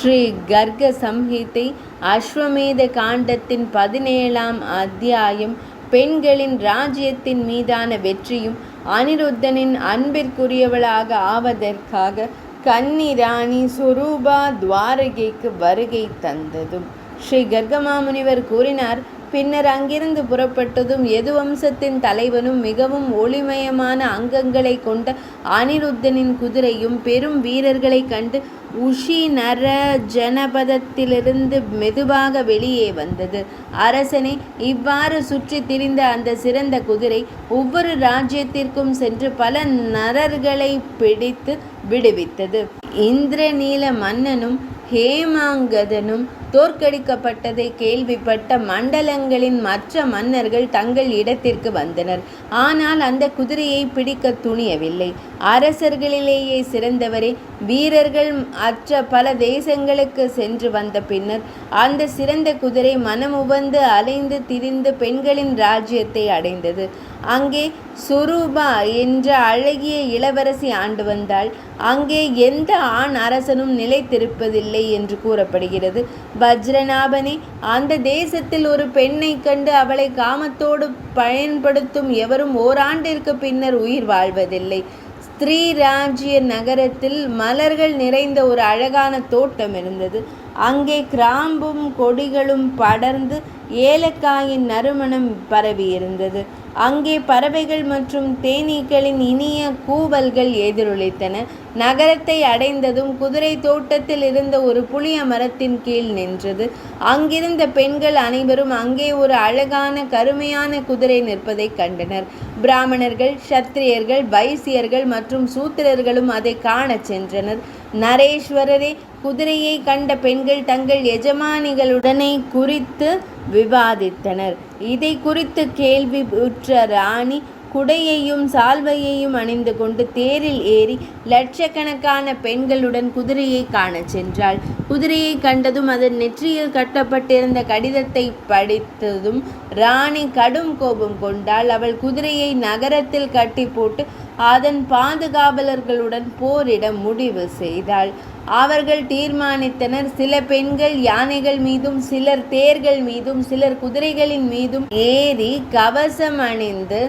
ஸ்ரீ கர்க சம்ஹிதை அஸ்வமேத காண்டத்தின் 17ஆம் அத்தியாயம். பெண்களின் ராஜ்யத்தின் மீதான வெற்றியும் அனிருத்தனின் அன்பிற்குரியவளாக ஆவதற்காக கன்னி ராணி சுரூபா துவாரகைக்கு வருகை தந்ததும். ஸ்ரீ கர்கமாமுனிவர் கூறினார். பின்னர் அங்கிருந்து புறப்பட்டதும் யதுவம்சத்தின் தலைவனும் மிகவும் ஒளிமயமான அங்கங்களை கொண்ட அனிருத்தனின் குதிரையும் பெரும் வீரர்களை கண்டு உஷி நர ஜனபதத்திலிருந்து மெதுவாக வெளியே வந்தது. அரசனே, இவ்வாறு சுற்றி திரிந்த அந்த சிறந்த குதிரை ஒவ்வொரு ராஜ்யத்திற்கும் சென்று பல நரர்களை பிடித்து விடுவித்தது. இந்திரநீல மன்னனும் ஹேமாங்கதனும் தோற்கடிக்கப்பட்டதை கேள்விப்பட்ட மண்டலங்களின் மற்ற மன்னர்கள் தங்கள் இடத்திற்கு வந்தனர். ஆனால் அந்த குதிரையை பிடிக்க துணியவில்லை. அரசர்களிலேயே சிறந்தவரே வீரர்கள் அற்ற பல தேசங்களுக்கு சென்று வந்த பின்னர் அந்த சிறந்த குதிரை மனமுவந்து அலைந்து திரிந்து பெண்களின் ராஜ்யத்தை அடைந்தது. அங்கே சுரூபா என்ற அழகிய இளவரசி ஆண்டு வந்தாள். அங்கே எந்த ஆண் அரசனும் நிலைத்திருப்பதில்லை என்று கூறப்படுகிறது. வஜ்ரநாபனே, அந்த தேசத்தில் ஒரு பெண்ணை கண்டு அவளை காமத்தோடு பயன்படுத்தும் எவரும் ஓராண்டிற்கு பின்னர் உயிர் வாழ்வதில்லை. ஸ்திரீ ராஜ்ய நகரத்தில் மலர்கள் நிறைந்த ஒரு அழகான தோட்டம் இருந்தது. அங்கே கிராம்பும் கொடிகளும் படர்ந்து ஏலக்காயின் நறுமணம் பரவியிருந்தது. அங்கே பறவைகள் மற்றும் தேனீக்களின் இனிய கூவல்கள் எதிரொலித்தன. நகரத்தை அடைந்ததும் குதிரை தோட்டத்தில் இருந்த ஒரு புளிய மரத்தின் கீழ் நின்றது. அங்கிருந்த பெண்கள் அனைவரும் அங்கே ஒரு அழகான கருமையான குதிரை நிற்பதை கண்டனர். பிராமணர்கள், சத்திரியர்கள், வைசியர்கள் மற்றும் சூத்திரர்களும் அதை காணச் சென்றனர். நரேஸ்வரரே, குதிரையை கண்ட பெண்கள் தங்கள் எஜமானிகளுடனே குறித்து விவாதித்தனர். இதை குறித்து கேள்வியுற்ற ராணி குடையையும் சால்வையையும் அணிந்து கொண்டு தேரில் ஏறி லட்சக்கணக்கான பெண்களுடன் குதிரையை காணச் சென்றாள். குதிரையை கண்டதும் அதன் நெற்றியில் கட்டப்பட்டிருந்த கடிதத்தை படித்ததும் ராணி கடும் கோபம் கொண்டாள். அவள் குதிரையை நகரத்தில் கட்டி போட்டு அதன் பாதுகாவலர்களுடன் போரிட முடிவு செய்தாள். அவர்கள் தீர்மானித்தனர். சில பெண்கள் யானைகள் மீதும், சிலர் தேர்கள் மீதும், சிலர் குதிரைகளின் மீதும் ஏறி கவசம் அணிந்து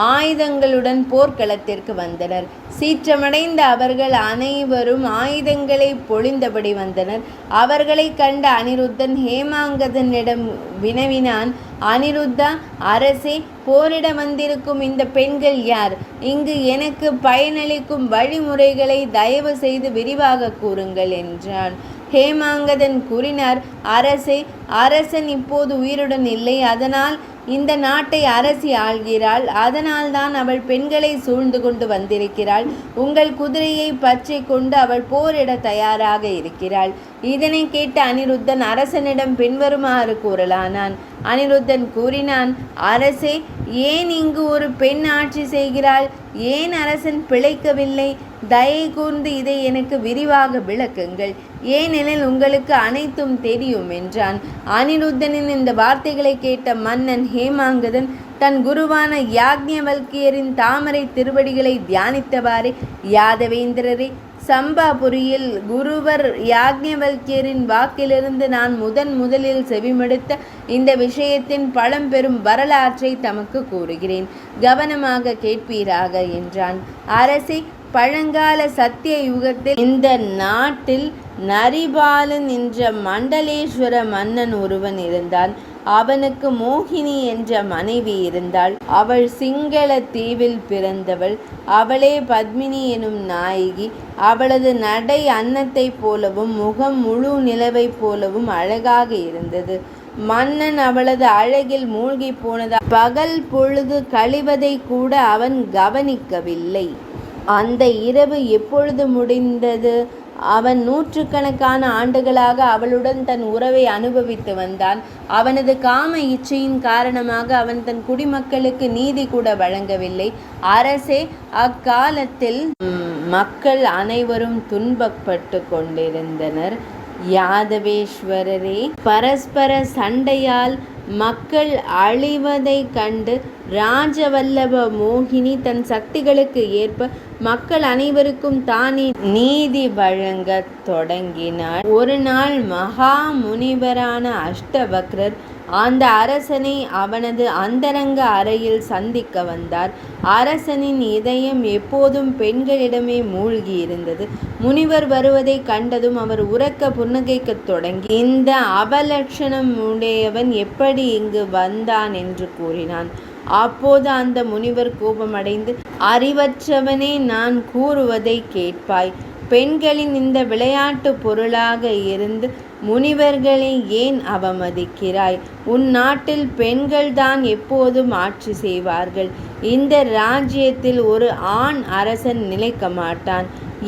ஆயுதங்களுடன் போர்க்களத்திற்கு வந்தனர். சீற்றமடைந்த அவர்கள் அனைவரும் ஆயுதங்களை பொழிந்தபடி வந்தனர். அவர்களை கண்ட அனிருத்தன் ஹேமாங்கதனிடம் வினவினான். அனிருத்தா, அரசே, போரிட வந்திருக்கும் இந்த பெண்கள் யார்? இங்கு எனக்கு பயனளிக்கும் வழிமுறைகளை தயவு செய்து விரிவாக கூறுங்கள் என்றான். ஹேமாங்கதன் கூறினார். அரசே, அரசன் இப்போது உயிருடன் இல்லை. அதனால் இந்த நாட்டை அரசி ஆள்கிறாள். அதனால்தான் அவள் பெண்களை சூழ்ந்து கொண்டு வந்திருக்கிறாள். உங்கள் குதிரையை பற்றி கொண்டு அவள் போரிட தயாராக இருக்கிறாள். இதனை கேட்ட அனிருத்தன் அரசனிடம் பின்வருமாறு கூறலானான். அனிருத்தன் கூறினான். அரசே, ஏன் இங்கு ஒரு பெண் ஆட்சி செய்கிறாள்? ஏன் அரசன் பிழைக்கவில்லை? தயை கூர்ந்து இதை எனக்கு விரிவாக விளக்குங்கள். ஏனெனில் உங்களுக்கு அனைத்தும் தெரியும் என்றான். அனிருத்தனின் இந்த வார்த்தைகளை கேட்ட மன்னன் ஹேமாங்கதன் தன் குருவான யாக்ஞவல்கியரின் தாமரை திருவடிகளை தியானித்தவாறே, யாதவேந்திரரே, சம்பாபுரியில் குருவர் யாக்ஞவல்கியரின் வாக்கிலிருந்து நான் முதலில் செவிமடுத்த இந்த விஷயத்தின் பழம்பெரும் வரலாற்றை தமக்கு கூறுகிறேன். கவனமாக கேட்பீராக என்றான். அரசே, பழங்கால சத்திய யுகத்தில் இந்த நாட்டில் நரிபாலன் என்ற மண்டலேஸ்வர மன்னன் ஒருவன் இருந்தான். அவனுக்கு மோகினி என்ற மனைவி இருந்தாள். அவள் சிங்கள தீவில் பிறந்தவள். அவளே பத்மினி எனும் நாயகி. அவளது நடை அன்னத்தைப் போலவும் முகம் முழு நிலவைப் போலவும் அழகாக இருந்தது. மன்னன் அவளது அழகில் மூழ்கி போனதால் பகல் பொழுது கழிவதை கூட அவன் கவனிக்கவில்லை. அந்த இரவு எப்பொழுது முடிந்தது? அவன் நூற்றுக்கணக்கான ஆண்டுகளாக அவளுடன் தன் உறவை அனுபவித்து வந்தான். அவனது காம இச்சையின் காரணமாக அவன் தன் குடிமக்களுக்கு நீதி கூட வழங்கவில்லை. அரசே, அக்காலத்தில் மக்கள் அனைவரும் துன்பப்பட்டு கொண்டிருந்தனர். யாதவேஸ்வரரே, பரஸ்பர சண்டையால் மக்கள் அழிவதைக் கண்டு ராஜவல்லப மோகினி தன் சக்திகளுக்கு ஏற்ப மக்கள் அனைவருக்கும் தானே நீதி வழங்கத் தொடங்கினாள். ஒரு நாள் மகா முனிவரான அஷ்டவக்ரர் அந்த அரசனை அவனது அந்தரங்க அறையில் சந்திக்க வந்தார். அரசனின் இதயம் எப்போதும் பெண்களிடமே மூழ்கி இருந்தது. முனிவர் வருவதை கண்டதும் அவர் உரக்க புன்னகைக்கத் தொடங்கி, இந்த அவலட்சணம் உடையவன் எப்படி இங்கு வந்தான் என்று கூறினான். அப்போது அந்த முனிவர் கோபமடைந்து, அறிவற்றவனே, நான் கூறுவதை கேட்பாய். பெண்களின் இந்த விளையாட்டு பொருளாக இருந்து முனிவர்களை ஏன் அவமதிக்கிறாய்? உன் நாட்டில் பெண்கள்தான் எப்போதும் ஆட்சி செய்வார்கள். இந்த ராஜ்யத்தில் ஒரு ஆண் அரசன் நிலைக்க மாட்டான்.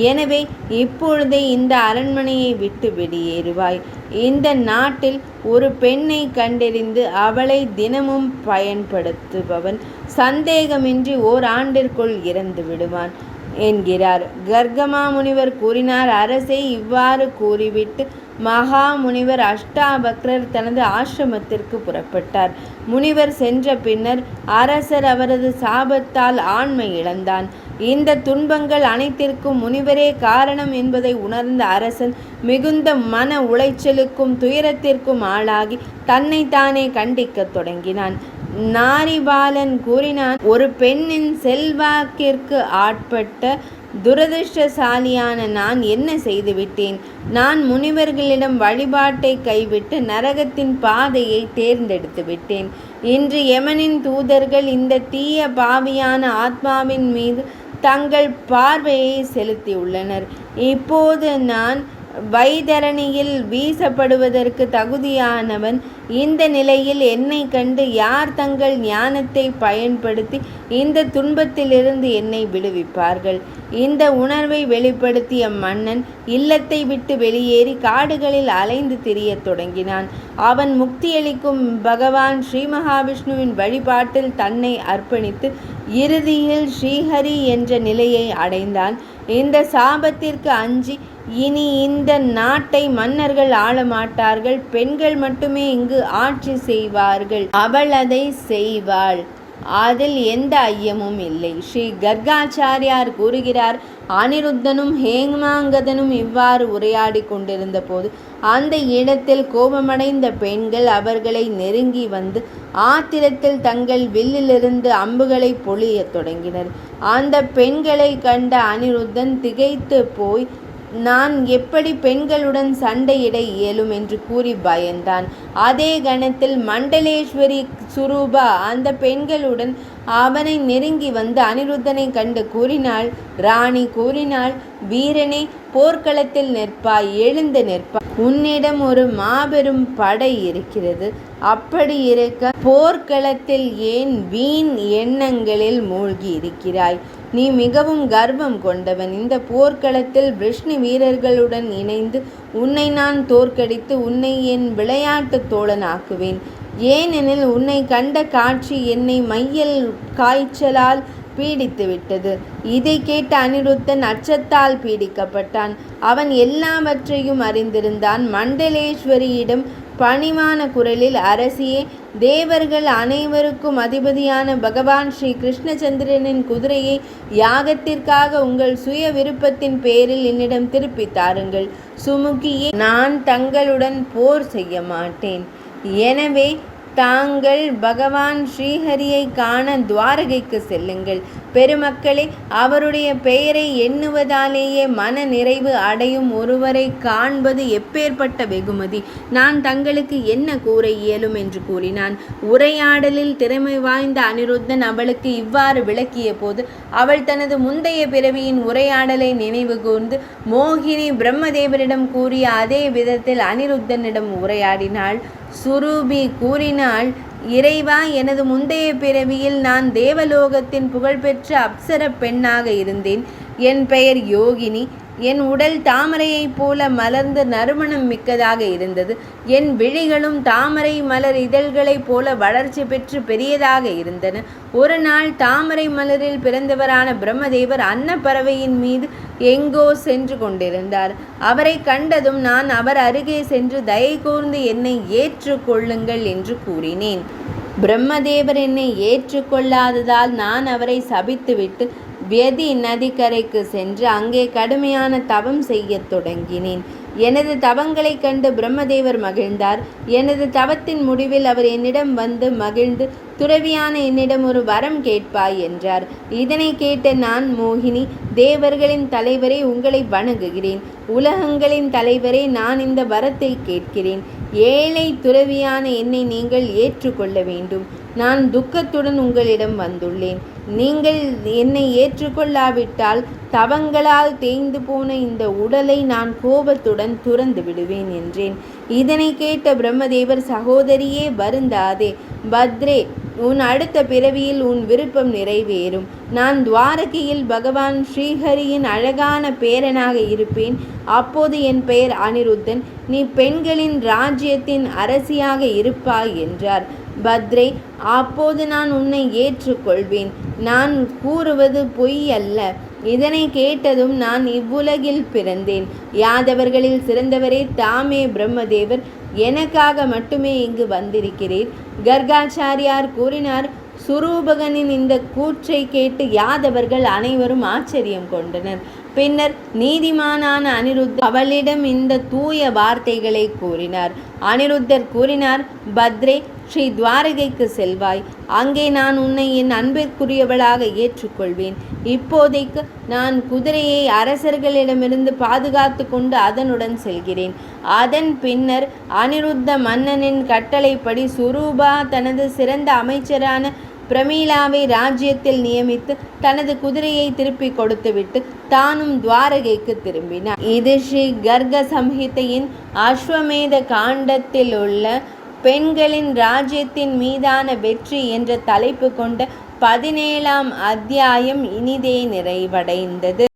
எனவே இப்பொழுதே இந்த அரண்மனையை விட்டு வெளியேறுவாய். இந்த நாட்டில் ஒரு பெண்ணை கண்டறிந்து அவளை தினமும் பயன்படுத்துபவன் சந்தேகமின்றி ஓராண்டிற்குள் இறந்து விடுவான் என்கிறார். கர்கமா முனிவர் கூறினார், அரசே, இவ்வாறு கூறிவிட்டு மகா முனிவர் அஷ்டாவக்ரர் தனது ஆசிரமத்திற்கு புறப்பட்டார். முனிவர் சென்ற பின்னர் அரசர் அவரது சாபத்தால் ஆண்மை இழந்தான். இந்த துன்பங்கள் அனைத்திற்கும் முனிவரே காரணம் என்பதை உணர்ந்த அரசன் மிகுந்த மன உளைச்சலுக்கும் துயரத்திற்கும் ஆளாகி தன்னைத்தானே கண்டிக்கத் தொடங்கினான். நாரிபாலன் கூறினான், ஒரு பெண்ணின் செல்வாக்கிற்கு ஆட்பட்ட துரதிர்ஷ்டசாலியான நான் என்ன செய்துவிட்டேன்? நான் முனிவர்களிடம் வழிபாட்டை கைவிட்டு நரகத்தின் பாதையை தேர்ந்தெடுத்து விட்டேன். இன்று யமனின் தூதர்கள் இந்த தீய பாவியான ஆத்மாவின் மீது தங்கள் பார்வையை செலுத்தியுள்ளனர். இப்போது நான் வைதரணியில் வீசப்படுவதற்கு தகுதியானவன். இந்த நிலையில் என்னை கண்டு யார் தங்கள் ஞானத்தை பயன்படுத்தி இந்த துன்பத்திலிருந்து என்னை விடுவிப்பார்கள்? இந்த உணர்வை வெளிப்படுத்திய மன்னன் இல்லத்தை விட்டு வெளியேறி காடுகளில் அலைந்து திரியத் தொடங்கினான். அவன் முக்தியளிக்கும் பகவான் ஸ்ரீ மகாவிஷ்ணுவின் வழிபாட்டில் தன்னை அர்ப்பணித்து இறுதியில் ஸ்ரீஹரி என்ற நிலையை அடைந்தான். இந்த சாபத்திற்கு அஞ்சி இனி இந்த நாட்டை மன்னர்கள் ஆளமாட்டார்கள். பெண்கள் மட்டுமே இங்கு ஆட்சி செய்வார்கள். அவள் அதை செய்வாள். அதில் எந்த ஐயமும் இல்லை. ஸ்ரீ கர்காச்சாரியார் கூறுகிறார், அனிருத்தனும் ஹேமாங்கதனும் இவ்வாறு உரையாடி கொண்டிருந்த போது அந்த இடத்தில் கோபமடைந்த பெண்கள் அவர்களை நெருங்கி வந்து ஆத்திரத்தில் தங்கள் வில்லிலிருந்து அம்புகளை பொழியத் தொடங்கினர். அந்த பெண்களை கண்ட அனிருத்தன் திகைத்து போய், நான் எப்படி பெண்களுடன் சண்டையிட இயலும் என்று கூறி பயந்தான். அதே கணத்தில் மண்டலேஸ்வரி சுரூபா அந்த பெண்களுடன் அவனை நெருங்கி வந்து அனிருத்தனை கண்டு கூறினாள். ராணி கூறினாள், வீரனே, போர்க்களத்தில் நிற்பாய், எழுந்து நிற்பாய். உன்னிடம் ஒரு மாபெரும் படை இருக்கிறது. அப்படி இருக்க போர்க்களத்தில் ஏன் வீண் எண்ணங்களில் மூழ்கி இருக்கிறாய்? நீ மிகவும் கர்வம் கொண்டவன். இந்த போர்க்களத்தில் விஷ்ணு வீரர்களுடன் இணைந்து உன்னை நான் தோற்கடித்து உன்னை என் விளையாட்டு தோழனாக்குவேன். ஏனெனில் உன்னை கண்ட காட்சி என்னை மையல் காய்ச்சலால் பீடித்துவிட்டது. இதை கேட்ட அனிருத்தன் அச்சத்தால் பீடிக்கப்பட்டான். அவன் எல்லாவற்றையும் அறிந்திருந்தான். மண்டலேஸ்வரியிடம் பணிவான குரலில், அரசியே, தேவர்கள் அனைவருக்கும் அதிபதியான பகவான் ஸ்ரீ கிருஷ்ணச்சந்திரனின் குதிரையை யாகத்திற்காக உங்கள் சுய விருப்பத்தின் பேரில் என்னிடம் திருப்பி தாருங்கள். சுமுகியே, நான் தங்களுடன் போர் செய்ய மாட்டேன். எனவே தாங்கள் பகவான் ஸ்ரீஹரியை காண துவாரகைக்கு செல்லுங்கள். பெருமக்களே, அவருடைய பெயரை எண்ணுவதாலேயே மன நிறைவு அடையும் ஒருவரை காண்பது எப்பேற்பட்ட வெகுமதி! நான் தங்களுக்கு என்ன கூற இயலும் என்று கூறினான். உரையாடலில் திறமை வாய்ந்த அனிருத்தன் அவளுக்கு இவ்வாறு விளக்கிய போது அவள் தனது முந்தைய பிறவியின் உரையாடலை நினைவு கூர்ந்து மோகினி பிரம்மதேவரிடம் கூறிய அதே விதத்தில் அனிருத்தனிடம் உரையாடினாள். சுரூபி கூறினாள், இறைவா, எனது முந்தைய பிறவியில் நான் தேவலோகத்தின் புகழ்பெற்ற அப்சர பெண்ணாக இருந்தேன். என் பெயர் யோகினி. என் உடல் தாமரையைப் போல மலர்ந்து நறுமணம் மிக்கதாக இருந்தது. என் விழிகளும் தாமரை மலர் இதழ்களைப் போல வளர்ச்சி பெற்று பெரியதாக இருந்தன. ஒரு நாள் தாமரை மலரில் பிறந்தவரான பிரம்மதேவர் அன்னப்பறவையின் மீது எங்கோ சென்று கொண்டிருந்தார். அவரை கண்டதும் நான் அவர் அருகே சென்று தயை கூர்ந்து என்னை ஏற்றுக்கொள்ளுங்கள் என்று கூறினேன். பிரம்மதேவர் என்னை ஏற்றுக்கொள்ளாததால் நான் அவரை சபித்துவிட்டு வியதி நதிக்கரைக்கு சென்று அங்கே கடுமையான தவம் செய்யத் தொடங்கினேன். எனது தவங்களைக் கண்டு பிரம்மதேவர் மகிழ்ந்தார். எனது தவத்தின் முடிவில் அவர் என்னிடம் வந்து மகிழ்ந்து, துறவியான என்னிடம் ஒரு வரம் கேட்பாய் என்றார். இதனை கேட்ட நான், மோகினி, தேவர்களின் தலைவரே, உங்களை வணங்குகிறேன். உலகங்களின் தலைவரே, நான் இந்த வரத்தை கேட்கிறேன். ஏழை துறவியான என்னை நீங்கள் ஏற்றுக்கொள்ள வேண்டும். நான் துக்கத்துடன் உங்களிடம் வந்துள்ளேன். நீங்கள் என்னை ஏற்றுக்கொள்ளாவிட்டால் தவங்களால் தேய்ந்து போன இந்த உடலை நான் கோபத்துடன் துறந்து விடுவேன் என்றேன். இதனை கேட்ட பிரம்மதேவர், சகோதரியே, வருந்தாதே. பத்ரே, உன் அடுத்த பிறவியில் உன் விருப்பம் நிறைவேறும். நான் துவாரகையில் பகவான் ஸ்ரீஹரியின் அழகான பேரனாக இருப்பேன். அப்போது என் பெயர் அனிருத்தன். நீ பெண்களின் ராஜ்யத்தின் அரசியாக இருப்பாய் என்றார். பத்ரே, அப்போது நான் உன்னை ஏற்றுக்கொள்வேன். நான் கூறுவது பொய் அல்ல. இதனை கேட்டதும் நான் இவ்வுலகில் பிறந்தேன். யாதவர்களில் சிறந்தவரே தாமே பிரம்மதேவர். எனக்காக மட்டுமே இங்கு வந்திருக்கிறீர். கர்காச்சாரியார் கூறினார். சுரூபகனின் இந்த கூற்றை கேட்டு யாதவர்கள் அனைவரும் ஆச்சரியம் கொண்டனர். பின்னர் நீதிமானான அனிருத்தர் அவளிடம் இந்த தூய வார்த்தைகளை கூறினார். அனிருத்தர் கூறினார், பத்ரே, ஸ்ரீ துவாரகைக்கு செல்வாய். அங்கே நான் உன்னை என் அன்பிற்குரியவளாக ஏற்றுக்கொள்வேன். இப்போதைக்கு நான் குதிரையை அரசர்களிடமிருந்து பாதுகாத்து கொண்டு அதனுடன் செல்கிறேன். அதன் பின்னர் அனிருத்த மன்னனின் கட்டளைப்படி சுரூபா தனது சிறந்த அமைச்சரான பிரமீளாவை ராஜ்யத்தில் நியமித்து தனது குதிரையை திருப்பி கொடுத்துவிட்டு தானும் துவாரகைக்கு திரும்பினார். இது ஸ்ரீ கர்க சம்ஹிதையின் அஸ்வமேத காண்டத்தில் உள்ள பெண்களின் ராஜ்யத்தின் மீதான வெற்றி என்ற தலைப்பு கொண்ட 17ஆம் அத்தியாயம் இனிதே நிறைவடைந்தது.